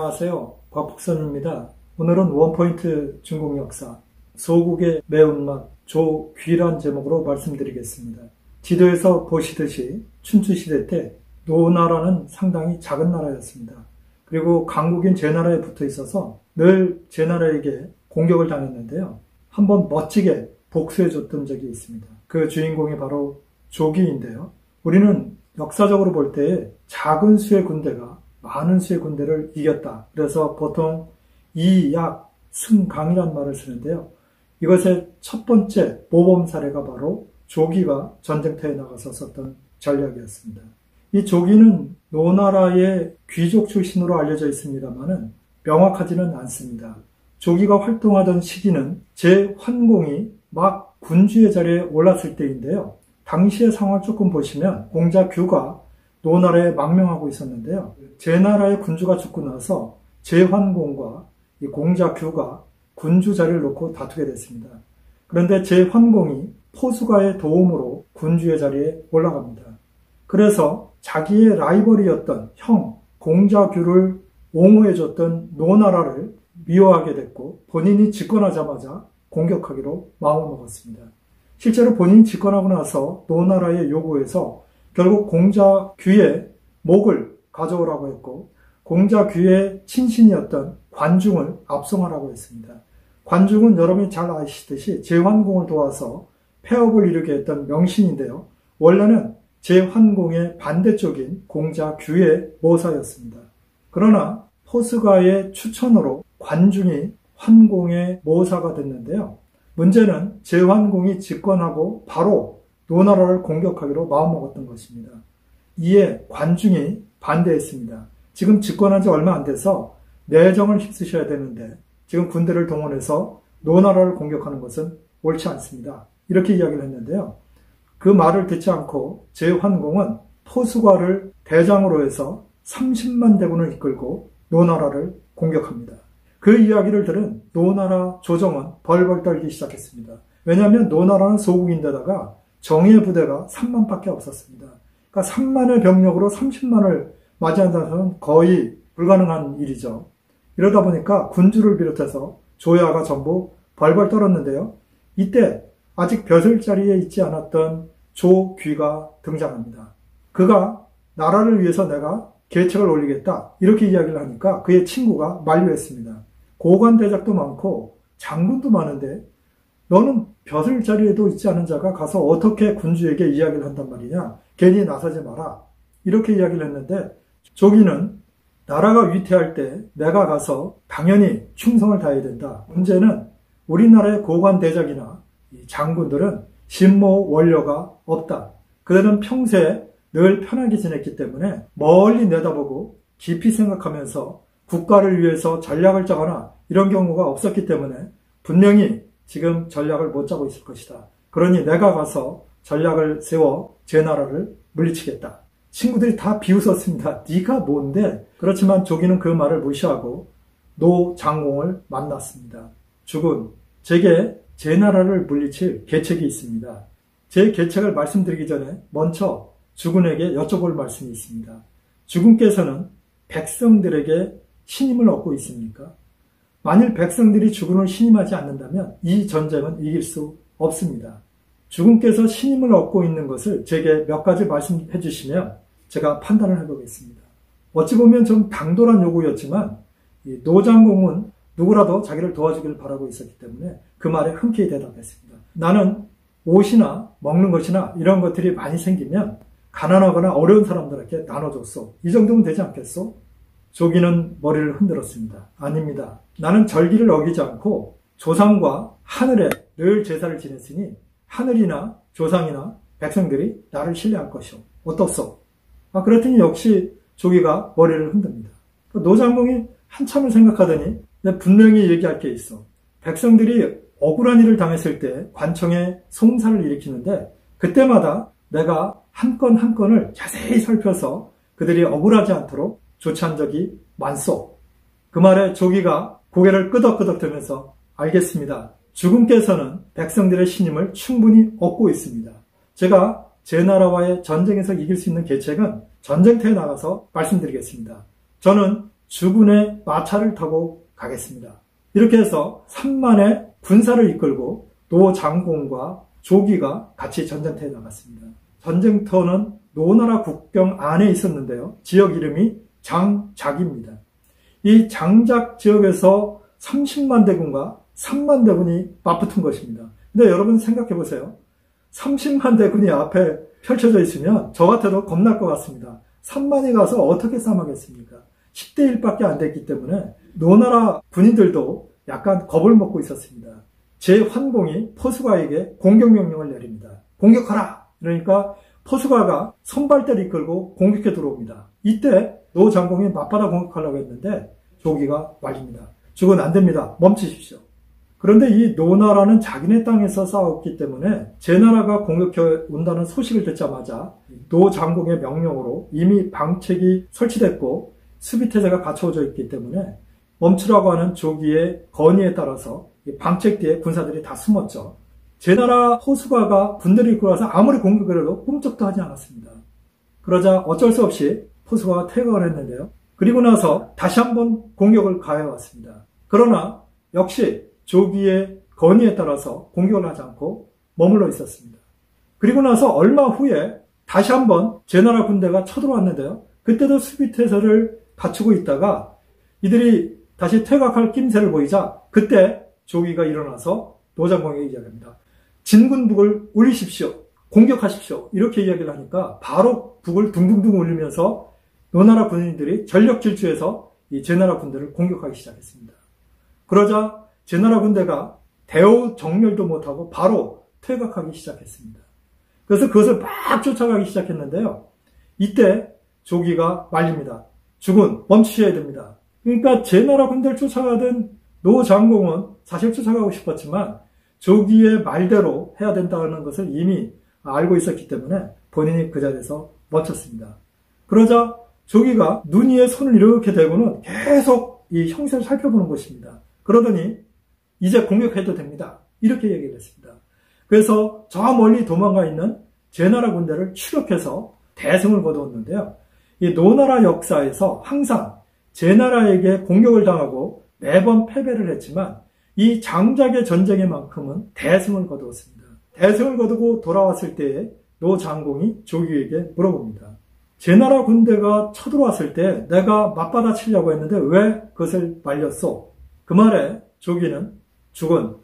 안녕하세요. 곽북선입니다. 오늘은 원포인트 중국 역사, 소국의 매운맛, 조귀란 제목으로 말씀드리겠습니다. 지도에서 보시듯이 춘추시대 때 노나라는 상당히 작은 나라였습니다. 그리고 강국인 제나라에 붙어 있어서 늘 제나라에게 공격을 당했는데요. 한번 멋지게 복수해줬던 적이 있습니다. 그 주인공이 바로 조기인데요. 우리는 역사적으로 볼 때 작은 수의 군대가 많은 수의 군대를 이겼다. 그래서 보통 이약 승강이란 말을 쓰는데요. 이것의 첫 번째 모범 사례가 바로 조기가 전쟁터에 나가서 썼던 전략이었습니다. 이 조기는 노나라의 귀족 출신으로 알려져 있습니다만은 명확하지는 않습니다. 조기가 활동하던 시기는 제환공이 막 군주의 자리에 올랐을 때인데요. 당시의 상황을 조금 보시면 공자 규가 노나라에 망명하고 있었는데요. 제나라의 군주가 죽고 나서 제환공과 이 공자 규가 군주 자리를 놓고 다투게 됐습니다. 그런데 제환공이 포수가의 도움으로 군주의 자리에 올라갑니다. 그래서 자기의 라이벌이었던 형 공자 규를 옹호해줬던 노나라를 미워하게 됐고 본인이 집권하자마자 공격하기로 마음을 먹었습니다. 실제로 본인이 집권하고 나서 노나라의 요구에서 결국 공자 규의 목을 가져오라고 했고 공자 규의 친신이었던 관중을 압송하라고 했습니다. 관중은 여러분이 잘 아시듯이 제환공을 도와서 폐업을 이루게 했던 명신인데요. 원래는 제환공의 반대쪽인 공자 규의 모사였습니다. 그러나 포스가의 추천으로 관중이 환공의 모사가 됐는데요. 문제는 제환공이 집권하고 바로 노나라를 공격하기로 마음먹었던 것입니다. 이에 관중이 반대했습니다. 지금 집권한 지 얼마 안 돼서 내정을 힘쓰셔야 되는데 지금 군대를 동원해서 노나라를 공격하는 것은 옳지 않습니다. 이렇게 이야기를 했는데요. 그 말을 듣지 않고 제환공은 포수가를 대장으로 해서 30만 대군을 이끌고 노나라를 공격합니다. 그 이야기를 들은 노나라 조정은 벌벌 떨기 시작했습니다. 왜냐하면 노나라는 소국인데다가 정예 부대가 3만밖에 없었습니다. 그러니까 3만의 병력으로 30만을 맞이한다는 것은 거의 불가능한 일이죠. 이러다 보니까 군주를 비롯해서 조야가 전부 벌벌 떨었는데요. 이때 아직 벼슬 자리에 있지 않았던 조귀가 등장합니다. 그가 나라를 위해서 내가 계책을 올리겠다 이렇게 이야기를 하니까 그의 친구가 만류했습니다. 고관대작도 많고 장군도 많은데 너는 벼슬 자리에도 있지 않은 자가 가서 어떻게 군주에게 이야기를 한단 말이냐. 괜히 나서지 마라. 이렇게 이야기를 했는데 조기는 나라가 위태할 때 내가 가서 당연히 충성을 다해야 된다. 문제는 우리나라의 고관대작이나 장군들은 신모 원료가 없다. 그들은 평소에 늘 편하게 지냈기 때문에 멀리 내다보고 깊이 생각하면서 국가를 위해서 전략을 짜거나 이런 경우가 없었기 때문에 분명히 지금 전략을 못 짜고 있을 것이다. 그러니 내가 가서 전략을 세워 제 나라를 물리치겠다. 친구들이 다 비웃었습니다. 네가 뭔데? 그렇지만 조기는 그 말을 무시하고 노장공을 만났습니다. 주군, 제게 제 나라를 물리칠 계책이 있습니다. 제 계책을 말씀드리기 전에 먼저 주군에게 여쭤볼 말씀이 있습니다. 주군께서는 백성들에게 신임을 얻고 있습니까? 만일 백성들이 주군을 신임하지 않는다면 이 전쟁은 이길 수 없습니다. 주군께서 신임을 얻고 있는 것을 제게 몇 가지 말씀해 주시면 제가 판단을 해보겠습니다. 어찌 보면 좀 당돌한 요구였지만 노장공은 누구라도 자기를 도와주기를 바라고 있었기 때문에 그 말에 흔쾌히 대답했습니다. 나는 옷이나 먹는 것이나 이런 것들이 많이 생기면 가난하거나 어려운 사람들에게 나눠줬소. 이 정도면 되지 않겠소? 조기는 머리를 흔들었습니다. 아닙니다. 나는 절기를 어기지 않고 조상과 하늘에 늘 제사를 지냈으니 하늘이나 조상이나 백성들이 나를 신뢰할 것이오. 어떻소? 그랬더니 역시 조기가 머리를 흔듭니다. 노장공이 한참을 생각하더니 분명히 얘기할 게 있어. 백성들이 억울한 일을 당했을 때 관청에 송사를 일으키는데 그때마다 내가 한 건 한 건을 자세히 살펴서 그들이 억울하지 않도록 조치한 적이 많소. 그 말에 조기가 고개를 끄덕끄덕 들면서 알겠습니다. 주군께서는 백성들의 신임을 충분히 얻고 있습니다. 제가 제 나라와의 전쟁에서 이길 수 있는 계책은 전쟁터에 나가서 말씀드리겠습니다. 저는 주군의 마차를 타고 가겠습니다. 이렇게 해서 3만의 군사를 이끌고 노 장공과 조기가 같이 전쟁터에 나갔습니다. 전쟁터는 노나라 국경 안에 있었는데요. 지역 이름이 장작입니다. 이 장작 지역에서 30만 대군과 3만 대군이 맞붙은 것입니다. 근데 여러분 생각해 보세요. 30만 대군이 앞에 펼쳐져 있으면 저 같아도 겁날 것 같습니다. 3만이 가서 어떻게 싸움하겠습니까? 10대 1밖에 안 됐기 때문에 노나라 군인들도 약간 겁을 먹고 있었습니다. 제환공이 포수가에게 공격명령을 내립니다. 공격하라! 그러니까 포수가가 선발대를 이끌고 공격해 들어옵니다. 이때 노 장공이 맞받아 공격하려고 했는데 조기가 말립니다. 죽은 안 됩니다. 멈추십시오. 그런데 이 노나라는 자기네 땅에서 싸웠기 때문에 제 나라가 공격해 온다는 소식을 듣자마자 노 장공의 명령으로 이미 방책이 설치됐고 수비태세가 갖춰져 있기 때문에 멈추라고 하는 조기의 건의에 따라서 방책 뒤에 군사들이 다 숨었죠. 제 나라 포수가가 군대를 이끌고 와서 아무리 공격을 해도 꿈쩍도 하지 않았습니다. 그러자 어쩔 수 없이 포수가가 퇴각을 했는데요. 그리고 나서 다시 한번 공격을 가해왔습니다. 그러나 역시 조기의 건의에 따라서 공격을 하지 않고 머물러 있었습니다. 그리고 나서 얼마 후에 다시 한번 제 나라 군대가 쳐들어왔는데요. 그때도 수비태세를 갖추고 있다가 이들이 다시 퇴각할 낌새를 보이자 그때 조기가 일어나서 노장공에게 이야기합니다. 진군북을 울리십시오. 공격하십시오. 이렇게 이야기를 하니까 바로 북을 둥둥둥 울리면서 노나라 군인들이 전력 질주해서 이 제나라 군대를 공격하기 시작했습니다. 그러자 제나라 군대가 대우 정렬도 못하고 바로 퇴각하기 시작했습니다. 그래서 그것을 막 쫓아가기 시작했는데요. 이때 조기가 말립니다. 주군 멈추셔야 됩니다. 그러니까 제나라 군대를 쫓아가던 노 장공은 사실 쫓아가고 싶었지만 조기의 말대로 해야 된다는 것을 이미 알고 있었기 때문에 본인이 그 자리에서 멈췄습니다. 그러자 조기가 눈 위에 손을 이렇게 대고는 계속 이 형세를 살펴보는 것입니다. 그러더니 이제 공격해도 됩니다. 이렇게 얘기를 했습니다. 그래서 저 멀리 도망가 있는 제나라 군대를 추격해서 대승을 거두었는데요. 이 노나라 역사에서 항상 제나라에게 공격을 당하고 매번 패배를 했지만 이 장작의 전쟁에만큼은 대승을 거두었습니다. 대승을 거두고 돌아왔을 때에 노 장공이 조기에게 물어봅니다. 제나라 군대가 쳐들어왔을 때 내가 맞받아 치려고 했는데 왜 그것을 말렸소? 그 말에 조기는 주군,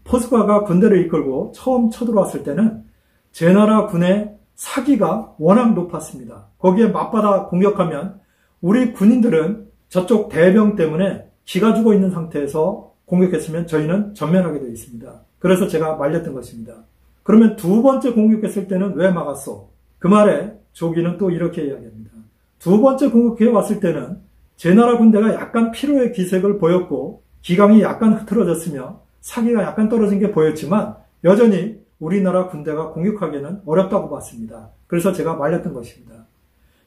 포수가가 군대를 이끌고 처음 쳐들어왔을 때는 제나라 군의 사기가 워낙 높았습니다. 거기에 맞받아 공격하면 우리 군인들은 저쪽 대병 때문에 기가 죽어 있는 상태에서 공격했으면 저희는 전면하게 되어 있습니다. 그래서 제가 말렸던 것입니다. 그러면 두 번째 공격했을 때는 왜 막았소? 그 말에 조기는 또 이렇게 이야기합니다. 두 번째 공격해 왔을 때는 제나라 군대가 약간 피로의 기색을 보였고 기강이 약간 흐트러졌으며 사기가 약간 떨어진 게 보였지만 여전히 우리나라 군대가 공격하기에는 어렵다고 봤습니다. 그래서 제가 말렸던 것입니다.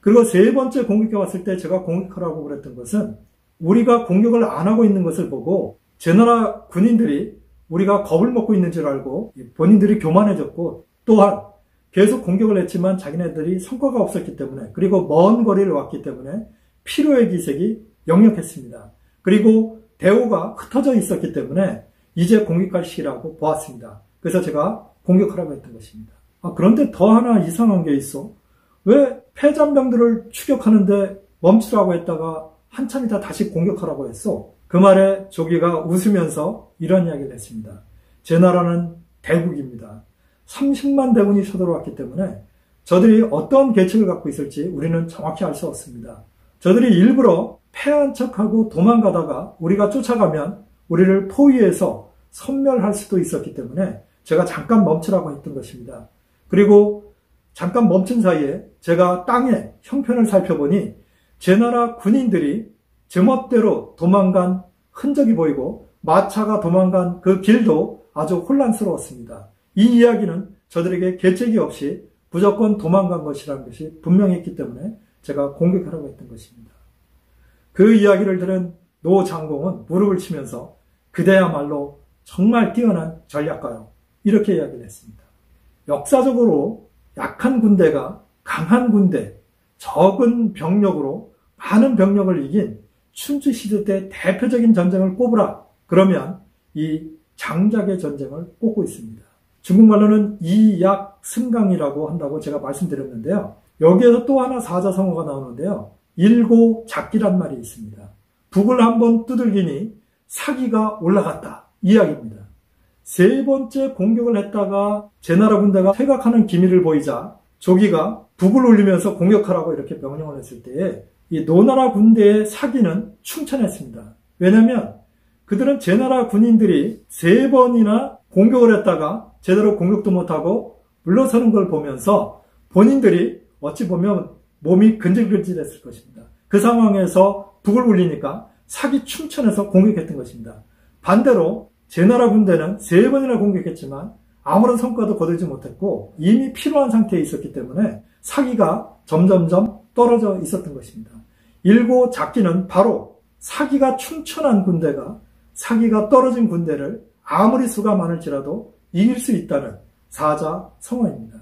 그리고 세 번째 공격해 왔을 때 제가 공격하라고 그랬던 것은 우리가 공격을 안 하고 있는 것을 보고 제나라 군인들이 우리가 겁을 먹고 있는 줄 알고 본인들이 교만해졌고 또한 계속 공격을 했지만 자기네들이 성과가 없었기 때문에 그리고 먼 거리를 왔기 때문에 피로의 기색이 역력했습니다. 그리고 대우가 흩어져 있었기 때문에 이제 공격할 시기라고 보았습니다. 그래서 제가 공격하라고 했던 것입니다. 그런데 더 하나 이상한 게 있어. 왜 패잔병들을 추격하는데 멈추라고 했다가 한참 있다 다시 공격하라고 했어? 그 말에 조기가 웃으면서 이런 이야기를 했습니다. 제 나라는 대국입니다. 30만 대군이 쳐들어왔기 때문에 저들이 어떤 계책을 갖고 있을지 우리는 정확히 알 수 없습니다. 저들이 일부러 패한 척하고 도망가다가 우리가 쫓아가면 우리를 포위해서 섬멸할 수도 있었기 때문에 제가 잠깐 멈추라고 했던 것입니다. 그리고 잠깐 멈춘 사이에 제가 땅의 형편을 살펴보니 제 나라 군인들이 제멋대로 도망간 흔적이 보이고 마차가 도망간 그 길도 아주 혼란스러웠습니다. 이 이야기는 저들에게 계책이 없이 무조건 도망간 것이라는 것이 분명했기 때문에 제가 공격하라고 했던 것입니다. 그 이야기를 들은 노 장공은 무릎을 치면서 그대야말로 정말 뛰어난 전략가요. 이렇게 이야기를 했습니다. 역사적으로 약한 군대가 강한 군대, 적은 병력으로 많은 병력을 이긴 춘추시대 때 대표적인 전쟁을 꼽으라. 그러면 이 장작의 전쟁을 꼽고 있습니다. 중국말로는 이약승강이라고 한다고 제가 말씀드렸는데요. 여기에서 또 하나 사자성어가 나오는데요. 일고작기란 말이 있습니다. 북을 한번 두들기니 사기가 올라갔다. 이야기입니다. 세 번째 공격을 했다가 제나라 군대가 퇴각하는 기미를 보이자 조기가 북을 울리면서 공격하라고 이렇게 명령을 했을 때에 이 노나라 군대의 사기는 충천했습니다. 왜냐하면 그들은 제나라 군인들이 세 번이나 공격을 했다가 제대로 공격도 못하고 물러서는 걸 보면서 본인들이 어찌 보면 몸이 근질근질했을 것입니다. 그 상황에서 북을 울리니까 사기 충천해서 공격했던 것입니다. 반대로 제나라 군대는 세 번이나 공격했지만 아무런 성과도 거두지 못했고 이미 피로한 상태에 있었기 때문에 사기가 점점점 떨어져 있었던 것입니다. 일고작기는 바로 사기가 충천한 군대가 사기가 떨어진 군대를 아무리 수가 많을지라도 이길 수 있다는 사자성어입니다.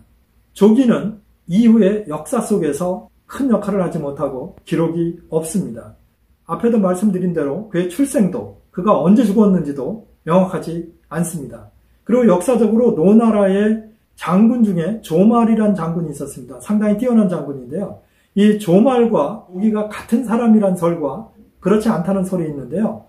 조기는 이후의 역사 속에서 큰 역할을 하지 못하고 기록이 없습니다. 앞에도 말씀드린 대로 그의 출생도 그가 언제 죽었는지도 명확하지 않습니다. 그리고 역사적으로 노나라의 장군 중에 조말이란 장군이 있었습니다. 상당히 뛰어난 장군인데요. 이 조말과 조기가 같은 사람이란 설과 그렇지 않다는 설이 있는데요.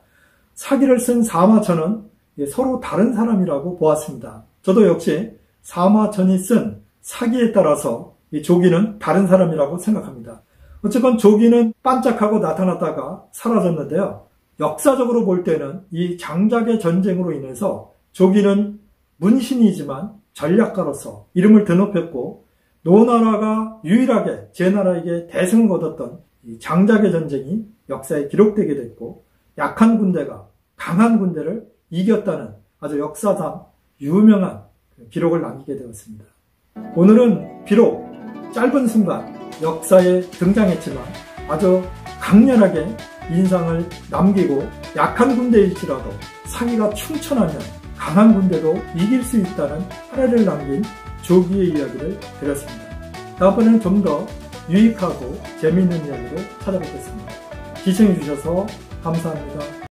사기를 쓴 사마천은 서로 다른 사람이라고 보았습니다. 저도 역시 사마천이 쓴 사기에 따라서 이 조기는 다른 사람이라고 생각합니다. 어쨌건 조기는 반짝하고 나타났다가 사라졌는데요. 역사적으로 볼 때는 이 장작의 전쟁으로 인해서 조기는 문신이지만 전략가로서 이름을 드높였고 노나라가 유일하게 제나라에게 대승을 거뒀던 이 장작의 전쟁이 역사에 기록되게 됐고 약한 군대가 강한 군대를 이겼다는 아주 역사상 유명한 기록을 남기게 되었습니다. 오늘은 비록 짧은 순간 역사에 등장했지만 아주 강렬하게 인상을 남기고 약한 군대일지라도 사기가 충천하면 강한 군대도 이길 수 있다는 사례를 남긴 조기의 이야기를 드렸습니다. 다음번에는 좀 더 유익하고 재미있는 이야기로 찾아뵙겠습니다. 시청해 주셔서 감사합니다.